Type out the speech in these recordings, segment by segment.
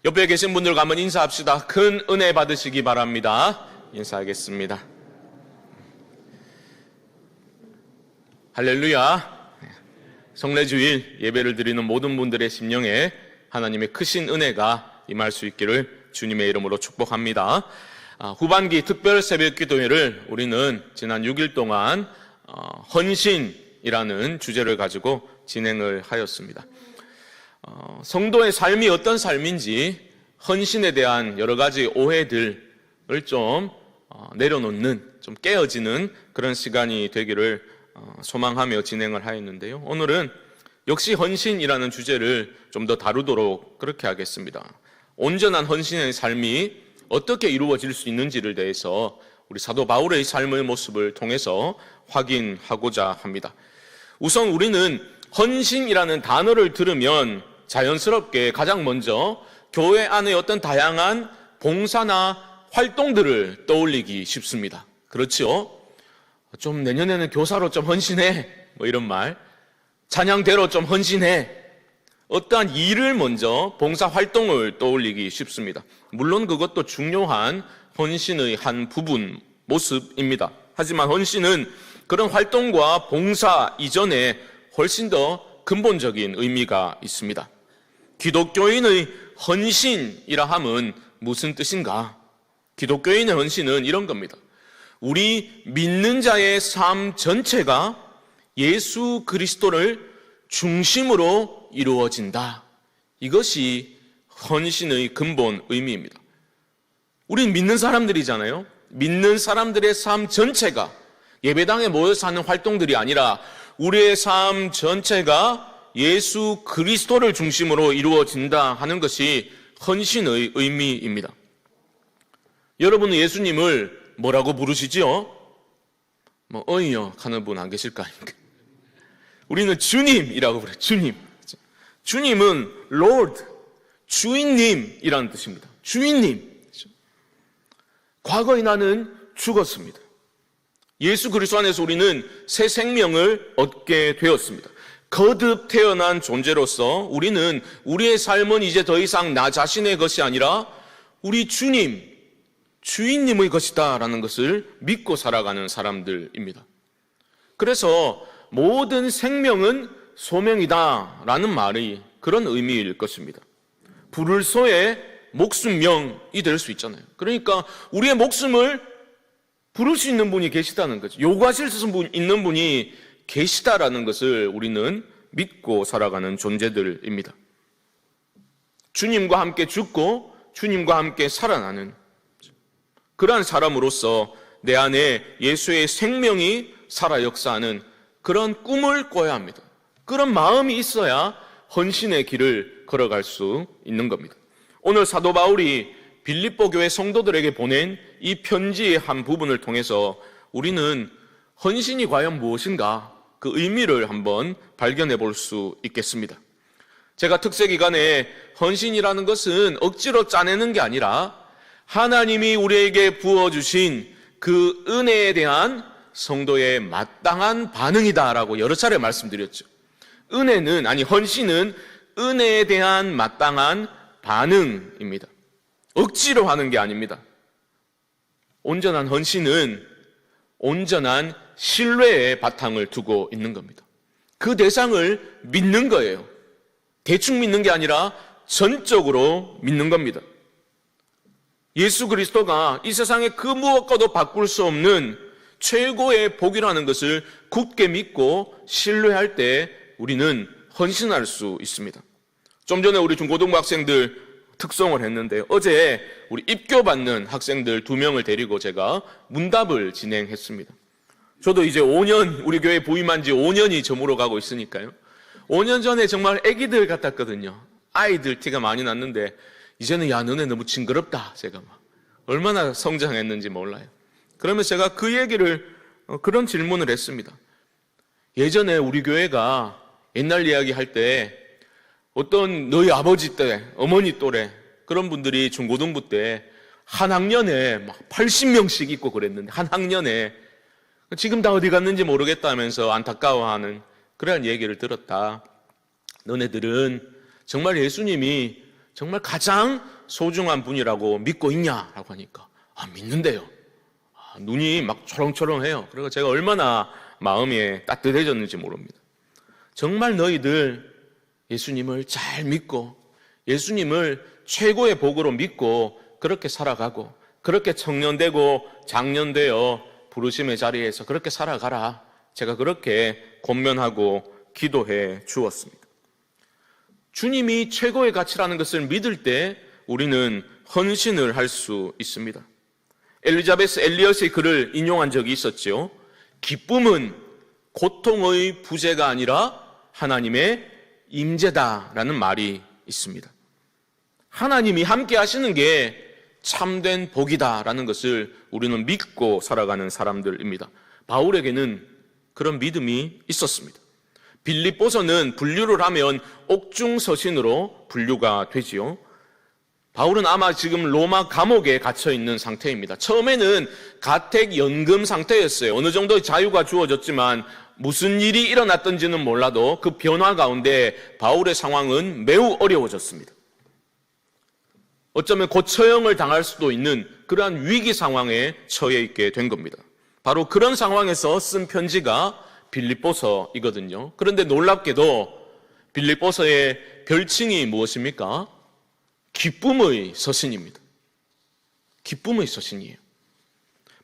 옆에 계신 분들과 한번 인사합시다. 큰 은혜 받으시기 바랍니다. 인사하겠습니다. 할렐루야. 성례주일 예배를 드리는 모든 분들의 심령에 하나님의 크신 은혜가 임할 수 있기를 주님의 이름으로 축복합니다. 후반기 특별 새벽 기도회를 우리는 지난 6일 동안 헌신이라는 주제를 가지고 진행을 하였습니다. 성도의 삶이 어떤 삶인지 헌신에 대한 여러 가지 오해들을 좀 내려놓는, 좀 깨어지는 그런 시간이 되기를 소망하며 진행을 하였는데요. 오늘은 역시 헌신이라는 주제를 좀 더 다루도록 그렇게 하겠습니다. 온전한 헌신의 삶이 어떻게 이루어질 수 있는지를 대해서 우리 사도 바울의 삶의 모습을 통해서 확인하고자 합니다. 우선 우리는 헌신이라는 단어를 들으면 자연스럽게 가장 먼저 교회 안의 어떤 다양한 봉사나 활동들을 떠올리기 쉽습니다. 그렇죠? 좀 내년에는 교사로 좀 헌신해, 뭐 이런 말. 찬양대로 좀 헌신해. 어떠한 일을 먼저 봉사 활동을 떠올리기 쉽습니다. 물론 그것도 중요한 헌신의 한 부분, 모습입니다. 하지만 헌신은 그런 활동과 봉사 이전에 훨씬 더 근본적인 의미가 있습니다. 기독교인의 헌신이라 함은 무슨 뜻인가? 기독교인의 헌신은 이런 겁니다. 우리 믿는 자의 삶 전체가 예수 그리스도를 중심으로 이루어진다. 이것이 헌신의 근본 의미입니다. 우린 믿는 사람들이잖아요. 믿는 사람들의 삶 전체가 예배당에 모여서 하는 활동들이 아니라 우리의 삶 전체가 예수 그리스도를 중심으로 이루어진다 하는 것이 헌신의 의미입니다. 여러분은 예수님을 뭐라고 부르시지요? 어이요 하는 분 안 계실까? 우리는 주님이라고 그래요. 주님. 주님은 Lord, 주인님이라는 뜻입니다. 주인님. 과거에 나는 죽었습니다. 예수 그리스도 안에서 우리는 새 생명을 얻게 되었습니다. 거듭 태어난 존재로서 우리는 우리의 삶은 이제 더 이상 나 자신의 것이 아니라 우리 주님, 주인님의 것이다라는 것을 믿고 살아가는 사람들입니다. 그래서 모든 생명은 소명이다라는 말이 그런 의미일 것입니다. 부를 소의 목숨명이 될 수 있잖아요. 그러니까 우리의 목숨을 부를 수 있는 분이 계시다는 거죠. 요구하실 수 있는 분이 계시다라는 것을 우리는 믿고 살아가는 존재들입니다. 주님과 함께 죽고 주님과 함께 살아나는 그러한 사람으로서 내 안에 예수의 생명이 살아 역사하는 그런 꿈을 꿔야 합니다. 그런 마음이 있어야 헌신의 길을 걸어갈 수 있는 겁니다. 오늘 사도 바울이 빌립보 교회 성도들에게 보낸 이 편지의 한 부분을 통해서 우리는 헌신이 과연 무엇인가 그 의미를 한번 발견해 볼 수 있겠습니다. 제가 특세 기간에 헌신이라는 것은 억지로 짜내는 게 아니라 하나님이 우리에게 부어주신 그 은혜에 대한 성도의 마땅한 반응이다라고 여러 차례 말씀드렸죠. 헌신은 은혜에 대한 마땅한 반응입니다. 억지로 하는 게 아닙니다. 온전한 헌신은 온전한 신뢰의 바탕을 두고 있는 겁니다. 그 대상을 믿는 거예요. 대충 믿는 게 아니라 전적으로 믿는 겁니다. 예수 그리스도가 이 세상의 그 무엇과도 바꿀 수 없는 최고의 복이라는 것을 굳게 믿고 신뢰할 때 우리는 헌신할 수 있습니다. 좀 전에 우리 중고등부 학생들 특송을 했는데 어제 우리 입교받는 학생들 2명을 데리고 제가 문답을 진행했습니다. 저도 이제 5년, 우리 교회 부임한 지 5년이 저물어 가고 있으니까요. 5년 전에 정말 애기들 같았거든요. 아이들 티가 많이 났는데 이제는 야 너네 너무 징그럽다. 제가 막 얼마나 성장했는지 몰라요. 그러면서 제가 그 얘기를 그런 질문을 했습니다. 예전에 우리 교회가 옛날 이야기 할 때 어떤 너희 아버지 때, 어머니 또래 그런 분들이 중고등부 때 한 학년에 막 80명씩 있고 그랬는데 한 학년에 지금 다 어디 갔는지 모르겠다면서 안타까워하는 그런 얘기를 들었다. 너네들은 정말 예수님이 정말 가장 소중한 분이라고 믿고 있냐라고 하니까 믿는데요. 눈이 막 초롱초롱해요. 그리고 제가 얼마나 마음이 따뜻해졌는지 모릅니다. 정말 너희들 예수님을 잘 믿고 예수님을 최고의 복으로 믿고 그렇게 살아가고 그렇게 청년되고 장년되어 부르심의 자리에서 그렇게 살아가라. 제가 그렇게 권면하고 기도해 주었습니다. 주님이 최고의 가치라는 것을 믿을 때 우리는 헌신을 할 수 있습니다. 엘리자베스 엘리엇의 글을 인용한 적이 있었죠. 기쁨은 고통의 부재가 아니라 하나님의 임재다라는 말이 있습니다. 하나님이 함께 하시는 게 참된 복이다라는 것을 우리는 믿고 살아가는 사람들입니다. 바울에게는 그런 믿음이 있었습니다. 빌립보서는 분류를 하면 옥중서신으로 분류가 되지요. 바울은 아마 지금 로마 감옥에 갇혀 있는 상태입니다. 처음에는 가택 연금 상태였어요. 어느 정도 자유가 주어졌지만 무슨 일이 일어났던지는 몰라도 그 변화 가운데 바울의 상황은 매우 어려워졌습니다. 어쩌면 곧 처형을 당할 수도 있는 그러한 위기 상황에 처해 있게 된 겁니다. 바로 그런 상황에서 쓴 편지가 빌립보서이거든요. 그런데 놀랍게도 빌립보서의 별칭이 무엇입니까? 기쁨의 서신입니다. 기쁨의 서신이에요.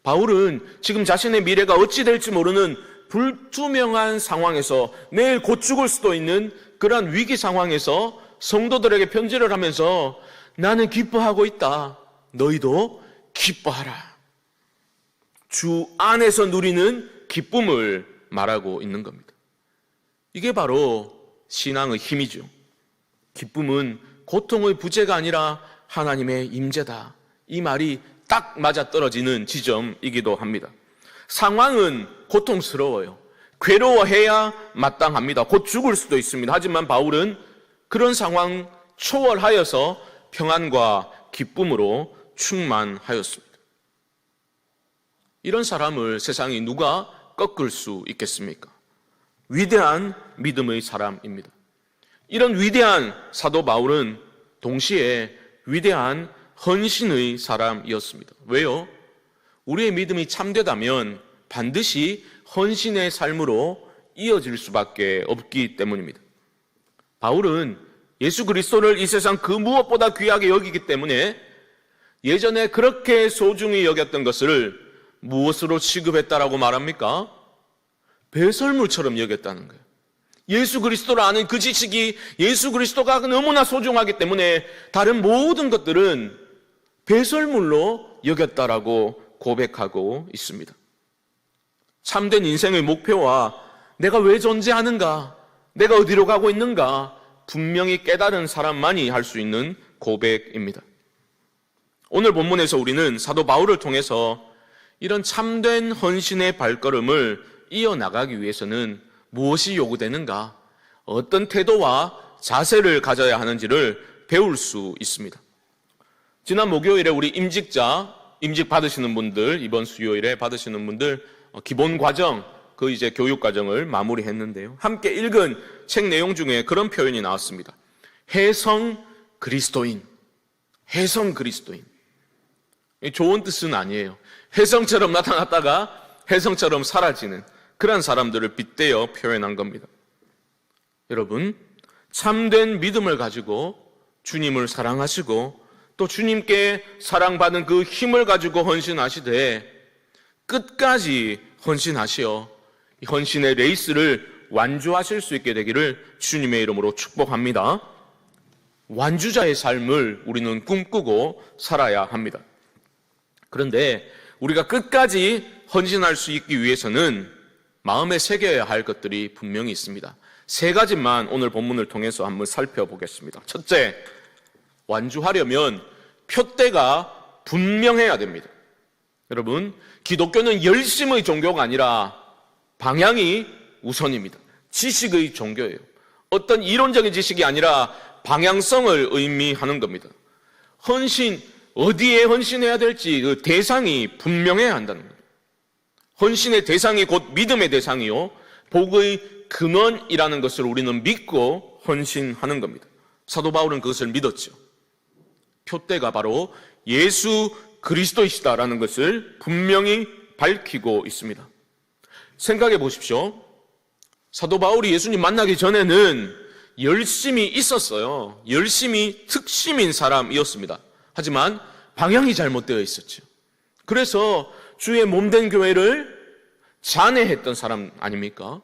바울은 지금 자신의 미래가 어찌 될지 모르는 불투명한 상황에서 내일 곧 죽을 수도 있는 그러한 위기 상황에서 성도들에게 편지를 하면서 나는 기뻐하고 있다. 너희도 기뻐하라. 주 안에서 누리는 기쁨을 말하고 있는 겁니다. 이게 바로 신앙의 힘이죠. 기쁨은 고통의 부재가 아니라 하나님의 임재다. 이 말이 딱 맞아떨어지는 지점이기도 합니다. 상황은 고통스러워요. 괴로워해야 마땅합니다. 곧 죽을 수도 있습니다. 하지만 바울은 그런 상황 초월하여서 평안과 기쁨으로 충만하였습니다. 이런 사람을 세상이 누가 꺾을 수 있겠습니까? 위대한 믿음의 사람입니다. 이런 위대한 사도 바울은 동시에 위대한 헌신의 사람이었습니다. 왜요? 우리의 믿음이 참되다면 반드시 헌신의 삶으로 이어질 수밖에 없기 때문입니다. 바울은 예수 그리스도를 이 세상 그 무엇보다 귀하게 여기기 때문에 예전에 그렇게 소중히 여겼던 것을 무엇으로 취급했다라고 말합니까? 배설물처럼 여겼다는 거예요. 예수 그리스도를 아는 그 지식이 예수 그리스도가 너무나 소중하기 때문에 다른 모든 것들은 배설물로 여겼다라고 고백하고 있습니다. 참된 인생의 목표와 내가 왜 존재하는가, 내가 어디로 가고 있는가 분명히 깨달은 사람만이 할 수 있는 고백입니다. 오늘 본문에서 우리는 사도 바울을 통해서 이런 참된 헌신의 발걸음을 이어나가기 위해서는 무엇이 요구되는가, 어떤 태도와 자세를 가져야 하는지를 배울 수 있습니다. 지난 목요일에 우리 임직 받으시는 분들, 이번 수요일에 받으시는 분들 기본 과정, 그 이제 교육 과정을 마무리했는데요. 함께 읽은 책 내용 중에 그런 표현이 나왔습니다. 해성 그리스도인. 해성 그리스도인. 좋은 뜻은 아니에요. 혜성처럼 나타났다가 혜성처럼 사라지는 그런 사람들을 빗대어 표현한 겁니다. 여러분, 참된 믿음을 가지고 주님을 사랑하시고 또 주님께 사랑받은 그 힘을 가지고 헌신하시되 끝까지 헌신하시어 이 헌신의 레이스를 완주하실 수 있게 되기를 주님의 이름으로 축복합니다. 완주자의 삶을 우리는 꿈꾸고 살아야 합니다. 그런데 우리가 끝까지 헌신할 수 있기 위해서는 마음에 새겨야 할 것들이 분명히 있습니다. 세 가지만 오늘 본문을 통해서 한번 살펴보겠습니다. 첫째, 완주하려면 표대가 분명해야 됩니다. 여러분, 기독교는 열심의 종교가 아니라 방향이 우선입니다. 지식의 종교예요. 어떤 이론적인 지식이 아니라 방향성을 의미하는 겁니다. 헌신, 어디에 헌신해야 될지 그 대상이 분명해야 한다는 겁니다. 헌신의 대상이 곧 믿음의 대상이요, 복의 근원이라는 것을 우리는 믿고 헌신하는 겁니다. 사도 바울은 그것을 믿었죠. 표대가 바로 예수 그리스도이시다라는 것을 분명히 밝히고 있습니다. 생각해 보십시오. 사도 바울이 예수님 만나기 전에는 열심이 있었어요. 열심히 특심인 사람이었습니다. 하지만 방향이 잘못되어 있었죠. 그래서 주의 몸된 교회를 잔해했던 사람 아닙니까?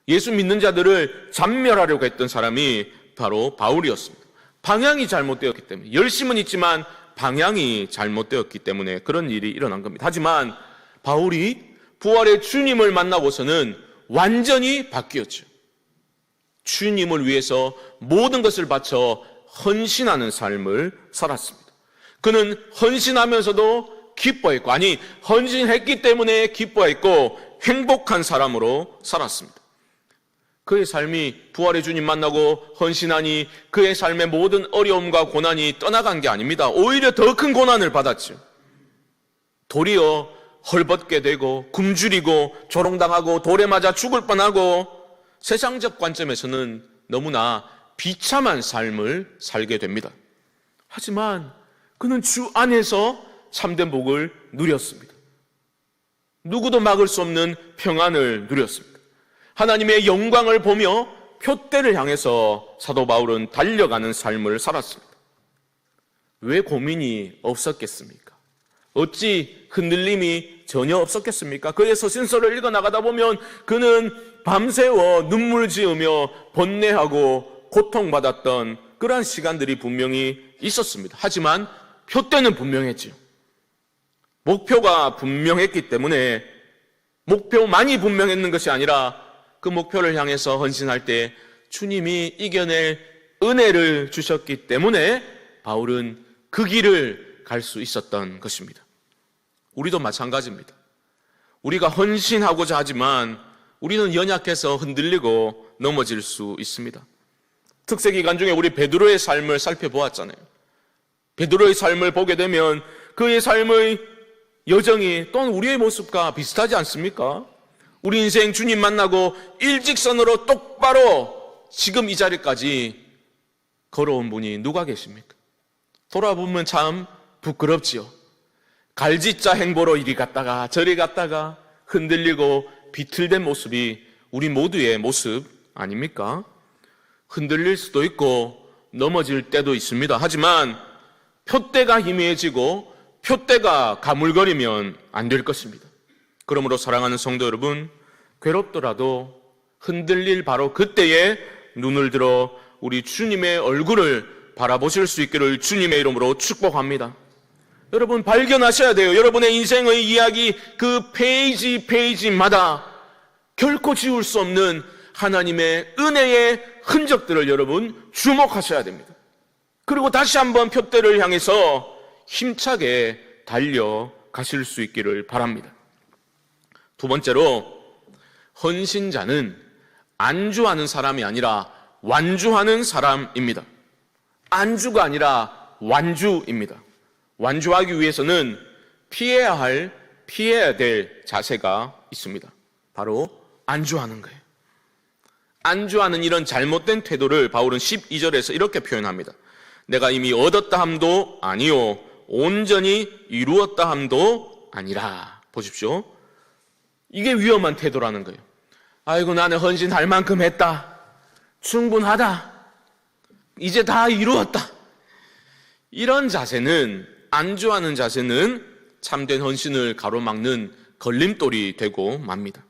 예수 믿는 자들을 잔멸하려고 했던 사람이 바로 바울이었습니다. 방향이 잘못되었기 때문에, 열심은 있지만 방향이 잘못되었기 때문에 그런 일이 일어난 겁니다. 하지만 바울이 부활의 주님을 만나고서는 완전히 바뀌었죠. 주님을 위해서 모든 것을 바쳐 헌신하는 삶을 살았습니다. 그는 헌신하면서도 기뻐했고, 아니 헌신했기 때문에 기뻐했고 행복한 사람으로 살았습니다. 그의 삶이 부활의 주님 만나고 헌신하니 그의 삶의 모든 어려움과 고난이 떠나간 게 아닙니다. 오히려 더 큰 고난을 받았죠. 도리어 헐벗게 되고 굶주리고 조롱당하고 돌에 맞아 죽을 뻔하고 세상적 관점에서는 너무나 비참한 삶을 살게 됩니다. 하지만 그는 주 안에서 참된 복을 누렸습니다. 누구도 막을 수 없는 평안을 누렸습니다. 하나님의 영광을 보며 표대를 향해서 사도 바울은 달려가는 삶을 살았습니다. 왜 고민이 없었겠습니까? 어찌 흔들림이 전혀 없었겠습니까? 그의 서신서를 읽어나가다 보면 그는 밤새워 눈물 지으며 번뇌하고 고통받았던 그러한 시간들이 분명히 있었습니다. 하지만 표대는 분명했죠. 목표가 분명했기 때문에 목표만이 분명했는 것이 아니라 그 목표를 향해서 헌신할 때 주님이 이겨낼 은혜를 주셨기 때문에 바울은 그 길을 갈 수 있었던 것입니다. 우리도 마찬가지입니다. 우리가 헌신하고자 하지만 우리는 연약해서 흔들리고 넘어질 수 있습니다. 특세기간 중에 우리 베드로의 삶을 살펴보았잖아요. 베드로의 삶을 보게 되면 그의 삶의 여정이 또한 우리의 모습과 비슷하지 않습니까? 우리 인생 주님 만나고 일직선으로 똑바로 지금 이 자리까지 걸어온 분이 누가 계십니까? 돌아보면 참 부끄럽지요. 갈짓자 행보로 이리 갔다가 저리 갔다가 흔들리고 비틀댄 모습이 우리 모두의 모습 아닙니까? 흔들릴 수도 있고 넘어질 때도 있습니다. 하지만 표대가 희미해지고 표대가 가물거리면 안 될 것입니다. 그러므로 사랑하는 성도 여러분, 괴롭더라도 흔들릴 바로 그때에 눈을 들어 우리 주님의 얼굴을 바라보실 수 있기를 주님의 이름으로 축복합니다. 여러분 발견하셔야 돼요. 여러분의 인생의 이야기 그 페이지마다 결코 지울 수 없는 하나님의 은혜의 흔적들을 여러분 주목하셔야 됩니다. 그리고 다시 한번 표대를 향해서 힘차게 달려가실 수 있기를 바랍니다. 두 번째로, 헌신자는 안주하는 사람이 아니라 완주하는 사람입니다. 안주가 아니라 완주입니다. 완주하기 위해서는 피해야 될 자세가 있습니다. 바로 안주하는 거예요. 안주하는 이런 잘못된 태도를 바울은 12절에서 이렇게 표현합니다. 내가 이미 얻었다 함도 아니요 온전히 이루었다 함도 아니라. 보십시오. 이게 위험한 태도라는 거예요. 아이고 나는 헌신할 만큼 했다. 충분하다. 이제 다 이루었다. 이런 자세는, 안주하는 자세는 참된 헌신을 가로막는 걸림돌이 되고 맙니다.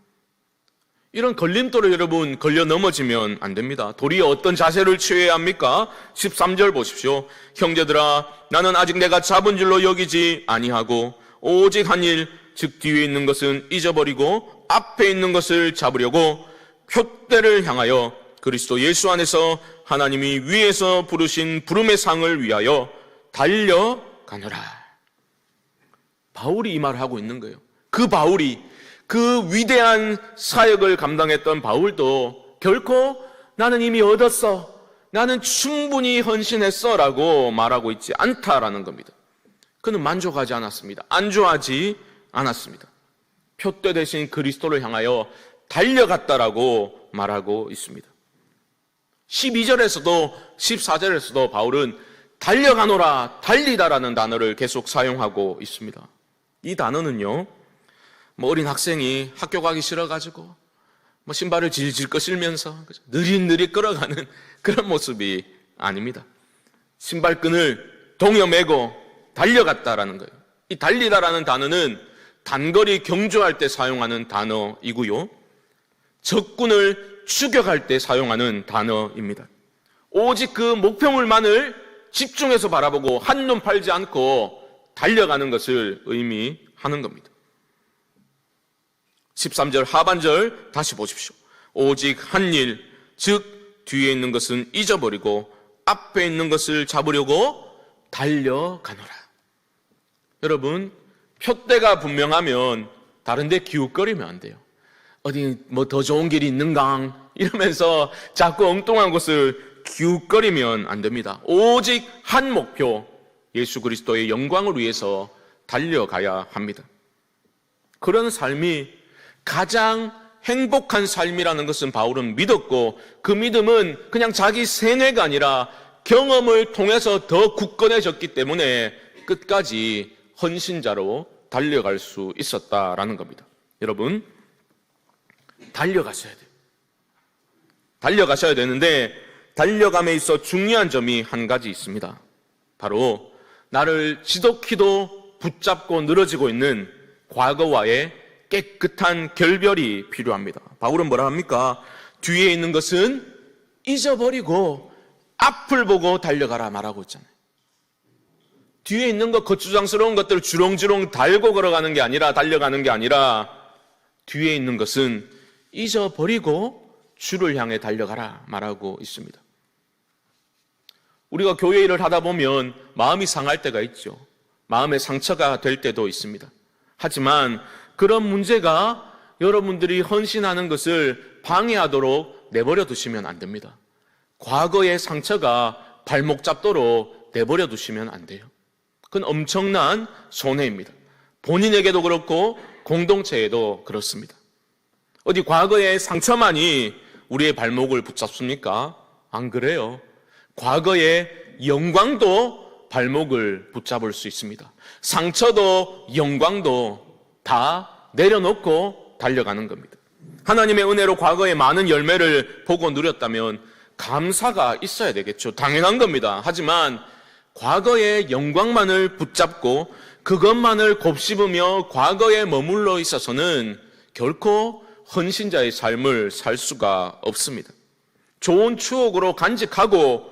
이런 걸림돌을 여러분 걸려 넘어지면 안 됩니다. 도리어 어떤 자세를 취해야 합니까? 13절 보십시오. 형제들아 나는 아직 내가 잡은 줄로 여기지 아니하고 오직 한 일, 즉 뒤에 있는 것은 잊어버리고 앞에 있는 것을 잡으려고 표대를 향하여 그리스도 예수 안에서 하나님이 위에서 부르신 부름의 상을 위하여 달려가노라. 바울이 이 말을 하고 있는 거예요. 그 바울이, 그 위대한 사역을 감당했던 바울도 결코 나는 이미 얻었어, 나는 충분히 헌신했어 라고 말하고 있지 않다라는 겁니다. 그는 만족하지 않았습니다. 안주하지 않았습니다. 표대 대신 그리스도를 향하여 달려갔다라고 말하고 있습니다. 12절에서도 14절에서도 바울은 달려가노라, 달리다라는 단어를 계속 사용하고 있습니다. 이 단어는요, 어린 학생이 학교 가기 싫어가지고 신발을 질질 거실면서 느릿느릿 걸어가는 그런 모습이 아닙니다. 신발끈을 동여매고 달려갔다라는 거예요. 이 달리다라는 단어는 단거리 경주할 때 사용하는 단어이고요, 적군을 추격할 때 사용하는 단어입니다. 오직 그 목표물만을 집중해서 바라보고 한눈 팔지 않고 달려가는 것을 의미하는 겁니다. 13절 하반절 다시 보십시오. 오직 한 일, 즉 뒤에 있는 것은 잊어버리고 앞에 있는 것을 잡으려고 달려가노라. 여러분, 표대가 분명하면 다른 데 기웃거리면 안 돼요. 어디 더 좋은 길이 있는가 이러면서 자꾸 엉뚱한 곳을 기웃거리면 안 됩니다. 오직 한 목표, 예수 그리스도의 영광을 위해서 달려가야 합니다. 그런 삶이 가장 행복한 삶이라는 것은 바울은 믿었고, 그 믿음은 그냥 자기 세뇌가 아니라 경험을 통해서 더 굳건해졌기 때문에 끝까지 헌신자로 달려갈 수 있었다라는 겁니다. 여러분, 달려가셔야 돼요. 달려가셔야 되는데 달려감에 있어 중요한 점이 한 가지 있습니다. 바로 나를 지독히도 붙잡고 늘어지고 있는 과거와의 깨끗한 결별이 필요합니다. 바울은 뭐라 합니까? 뒤에 있는 것은 잊어버리고 앞을 보고 달려가라 말하고 있잖아요. 뒤에 있는 것, 거추장스러운 것들을 주렁주렁 달고 걸어가는 게 아니라, 달려가는 게 아니라 뒤에 있는 것은 잊어버리고 주를 향해 달려가라 말하고 있습니다. 우리가 교회 일을 하다 보면 마음이 상할 때가 있죠. 마음의 상처가 될 때도 있습니다. 하지만 그런 문제가 여러분들이 헌신하는 것을 방해하도록 내버려 두시면 안 됩니다. 과거의 상처가 발목 잡도록 내버려 두시면 안 돼요. 그건 엄청난 손해입니다. 본인에게도 그렇고 공동체에도 그렇습니다. 어디 과거의 상처만이 우리의 발목을 붙잡습니까? 안 그래요. 과거의 영광도 발목을 붙잡을 수 있습니다. 상처도 영광도 다 내려놓고 달려가는 겁니다. 하나님의 은혜로 과거의 많은 열매를 보고 누렸다면 감사가 있어야 되겠죠. 당연한 겁니다. 하지만 과거의 영광만을 붙잡고 그것만을 곱씹으며 과거에 머물러 있어서는 결코 헌신자의 삶을 살 수가 없습니다. 좋은 추억으로 간직하고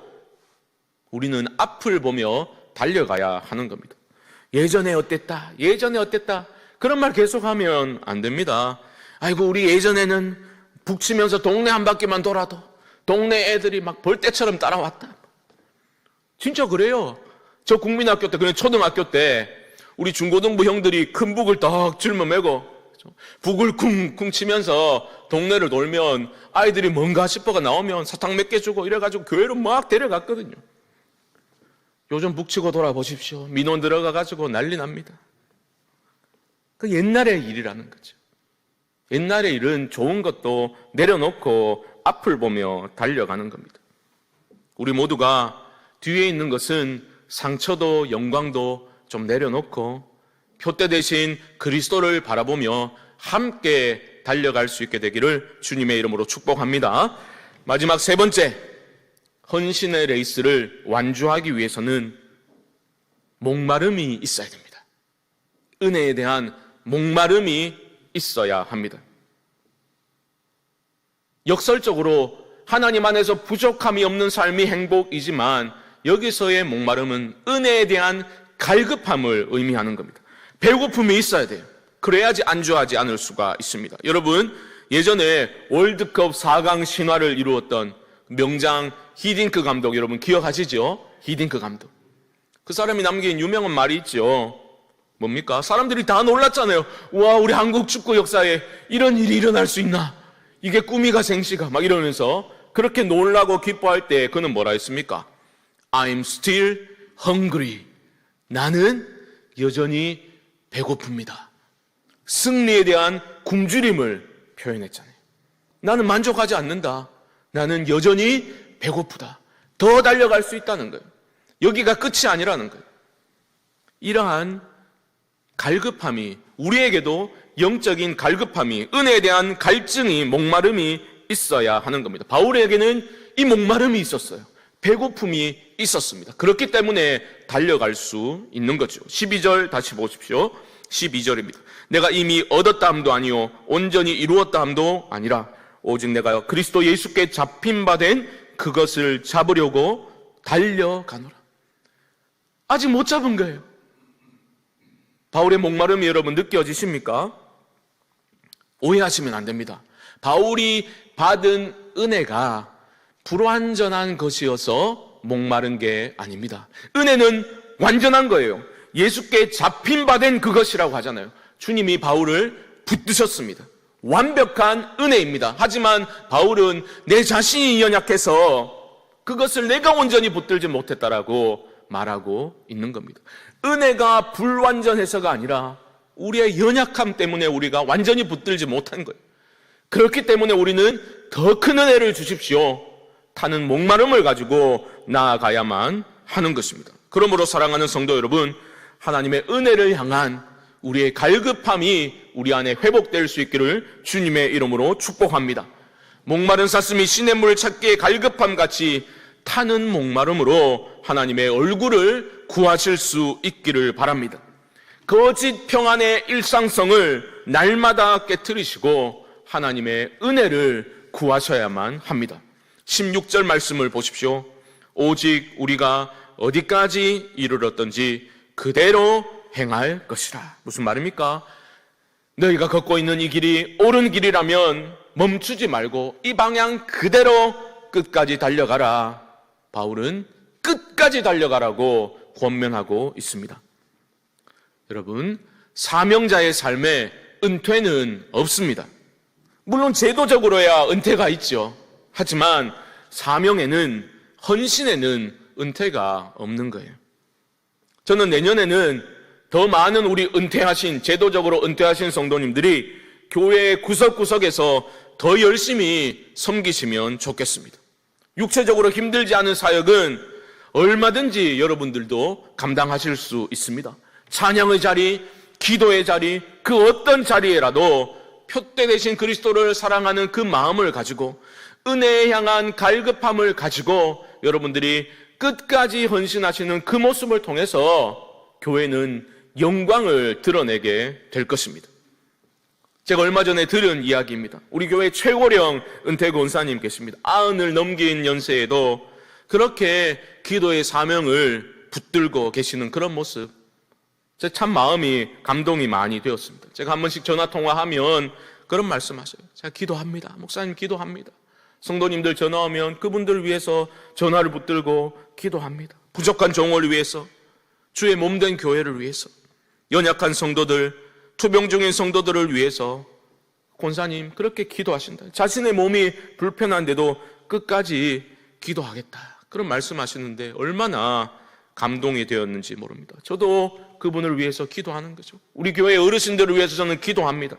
우리는 앞을 보며 달려가야 하는 겁니다. 예전에 어땠다, 예전에 어땠다, 그런 말 계속하면 안 됩니다. 아이고, 우리 예전에는 북치면서 동네 한 바퀴만 돌아도 동네 애들이 막 벌떼처럼 따라왔다. 진짜 그래요. 저 국민학교 때, 그냥 초등학교 때 우리 중고등부 형들이 큰 북을 딱 짊어매고 북을 쿵쿵 치면서 동네를 돌면 아이들이 뭔가 싶어가 나오면 사탕 몇 개 주고 이래가지고 교회로 막 데려갔거든요. 요즘 북치고 돌아보십시오. 민원 들어가가지고 난리 납니다. 그 옛날의 일이라는 거죠. 옛날의 일은 좋은 것도 내려놓고 앞을 보며 달려가는 겁니다. 우리 모두가 뒤에 있는 것은 상처도 영광도 좀 내려놓고 표대 대신 그리스도를 바라보며 함께 달려갈 수 있게 되기를 주님의 이름으로 축복합니다. 마지막 세 번째, 헌신의 레이스를 완주하기 위해서는 목마름이 있어야 됩니다. 은혜에 대한 목마름이 있어야 합니다. 역설적으로 하나님 안에서 부족함이 없는 삶이 행복이지만 여기서의 목마름은 은혜에 대한 갈급함을 의미하는 겁니다. 배고픔이 있어야 돼요. 그래야지 안주하지 않을 수가 있습니다. 여러분, 예전에 월드컵 4강 신화를 이루었던 명장 히딩크 감독 여러분 기억하시죠? 히딩크 감독. 그 사람이 남긴 유명한 말이 있죠. 뭡니까? 사람들이 다 놀랐잖아요. 와, 우리 한국 축구 역사에 이런 일이 일어날 수 있나? 이게 꿈이가 생시가 막 이러면서 그렇게 놀라고 기뻐할 때 그는 뭐라 했습니까? I'm still hungry. 나는 여전히 배고픕니다. 승리에 대한 굶주림을 표현했잖아요. 나는 만족하지 않는다. 나는 여전히 배고프다. 더 달려갈 수 있다는 거예요. 여기가 끝이 아니라는 거예요. 이러한 갈급함이, 우리에게도 영적인 갈급함이, 은혜에 대한 갈증이, 목마름이 있어야 하는 겁니다. 바울에게는 이 목마름이 있었어요. 배고픔이 있었습니다. 그렇기 때문에 달려갈 수 있는 거죠. 12절 다시 보십시오. 12절입니다. 내가 이미 얻었다 함도 아니요 온전히 이루었다 함도 아니라 오직 내가 그리스도 예수께 잡힌 바 된 그것을 잡으려고 달려가노라. 아직 못 잡은 거예요. 바울의 목마름이 여러분 느껴지십니까? 오해하시면 안 됩니다. 바울이 받은 은혜가 불완전한 것이어서 목마른 게 아닙니다. 은혜는 완전한 거예요. 예수께 잡힌 바 된 그것이라고 하잖아요. 주님이 바울을 붙드셨습니다. 완벽한 은혜입니다. 하지만 바울은 내 자신이 연약해서 그것을 내가 온전히 붙들지 못했다라고 말하고 있는 겁니다. 은혜가 불완전해서가 아니라 우리의 연약함 때문에 우리가 완전히 붙들지 못한 거예요. 그렇기 때문에 우리는 더 큰 은혜를 주십시오 타는 목마름을 가지고 나아가야만 하는 것입니다. 그러므로 사랑하는 성도 여러분, 하나님의 은혜를 향한 우리의 갈급함이 우리 안에 회복될 수 있기를 주님의 이름으로 축복합니다. 목마른 사슴이 시냇물을 찾기에 갈급함 같이 타는 목마름으로 하나님의 얼굴을 구하실 수 있기를 바랍니다. 거짓 평안의 일상성을 날마다 깨트리시고 하나님의 은혜를 구하셔야만 합니다. 16절 말씀을 보십시오. 오직 우리가 어디까지 이르렀던지 그대로 행할 것이라. 무슨 말입니까? 너희가 걷고 있는 이 길이 옳은 길이라면 멈추지 말고 이 방향 그대로 끝까지 달려가라. 바울은 끝까지 달려가라고 권면하고 있습니다. 여러분, 사명자의 삶에 은퇴는 없습니다. 물론 제도적으로야 은퇴가 있죠. 하지만 사명에는, 헌신에는 은퇴가 없는 거예요. 저는 내년에는 더 많은 우리 은퇴하신, 제도적으로 은퇴하신 성도님들이 교회 구석구석에서 더 열심히 섬기시면 좋겠습니다. 육체적으로 힘들지 않은 사역은 얼마든지 여러분들도 감당하실 수 있습니다. 찬양의 자리, 기도의 자리, 그 어떤 자리에라도 표대 되신 그리스도를 사랑하는 그 마음을 가지고 은혜에 향한 갈급함을 가지고 여러분들이 끝까지 헌신하시는 그 모습을 통해서 교회는 영광을 드러내게 될 것입니다. 제가 얼마 전에 들은 이야기입니다. 우리 교회 최고령 은퇴 권사님 계십니다. 90을 넘긴 연세에도 그렇게 기도의 사명을 붙들고 계시는 그런 모습, 제 참 마음이 감동이 많이 되었습니다. 제가 한 번씩 전화 통화하면 그런 말씀하셔요. 제가 기도합니다. 목사님 기도합니다. 성도님들 전화 오면 그분들을 위해서 전화를 붙들고 기도합니다. 부족한 종을 위해서, 주의 몸된 교회를 위해서, 연약한 성도들, 투병 중인 성도들을 위해서 권사님 그렇게 기도하신다. 자신의 몸이 불편한데도 끝까지 기도하겠다. 그런 말씀하시는데 얼마나 감동이 되었는지 모릅니다. 저도 그분을 위해서 기도하는 거죠. 우리 교회 어르신들을 위해서 저는 기도합니다.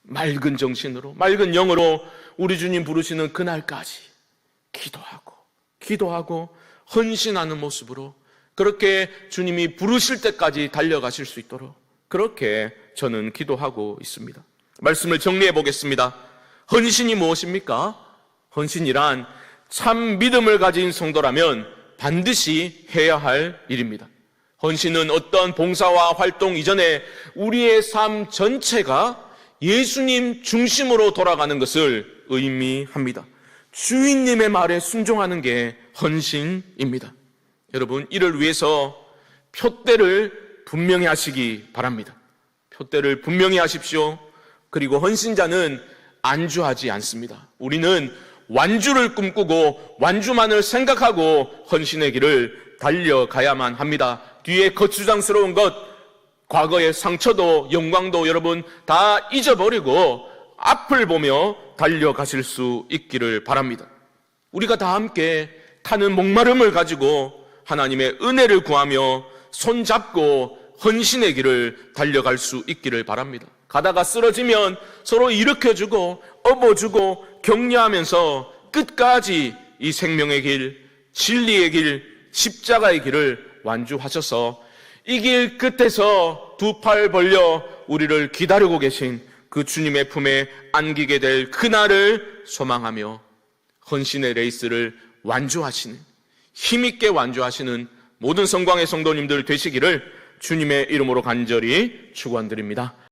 맑은 정신으로, 맑은 영으로 우리 주님 부르시는 그날까지 기도하고 헌신하는 모습으로 그렇게 주님이 부르실 때까지 달려가실 수 있도록 그렇게 저는 기도하고 있습니다. 말씀을 정리해 보겠습니다. 헌신이 무엇입니까? 헌신이란 참 믿음을 가진 성도라면 반드시 해야 할 일입니다. 헌신은 어떤 봉사와 활동 이전에 우리의 삶 전체가 예수님 중심으로 돌아가는 것을 의미합니다. 주인님의 말에 순종하는 게 헌신입니다. 여러분, 이를 위해서 표대를 분명히 하시기 바랍니다. 표대를 분명히 하십시오. 그리고 헌신자는 안주하지 않습니다. 우리는 완주를 꿈꾸고 완주만을 생각하고 헌신의 길을 달려가야만 합니다. 뒤에 거추장스러운 것, 과거의 상처도 영광도 여러분 다 잊어버리고 앞을 보며 달려가실 수 있기를 바랍니다. 우리가 다 함께 타는 목마름을 가지고 하나님의 은혜를 구하며 손잡고 헌신의 길을 달려갈 수 있기를 바랍니다. 가다가 쓰러지면 서로 일으켜주고 업어주고 격려하면서 끝까지 이 생명의 길, 진리의 길, 십자가의 길을 완주하셔서 이 길 끝에서 두 팔 벌려 우리를 기다리고 계신 그 주님의 품에 안기게 될 그날을 소망하며 헌신의 레이스를 완주하시는, 힘있게 완주하시는 모든 성광의 성도님들 되시기를 주님의 이름으로 간절히 축원드립니다.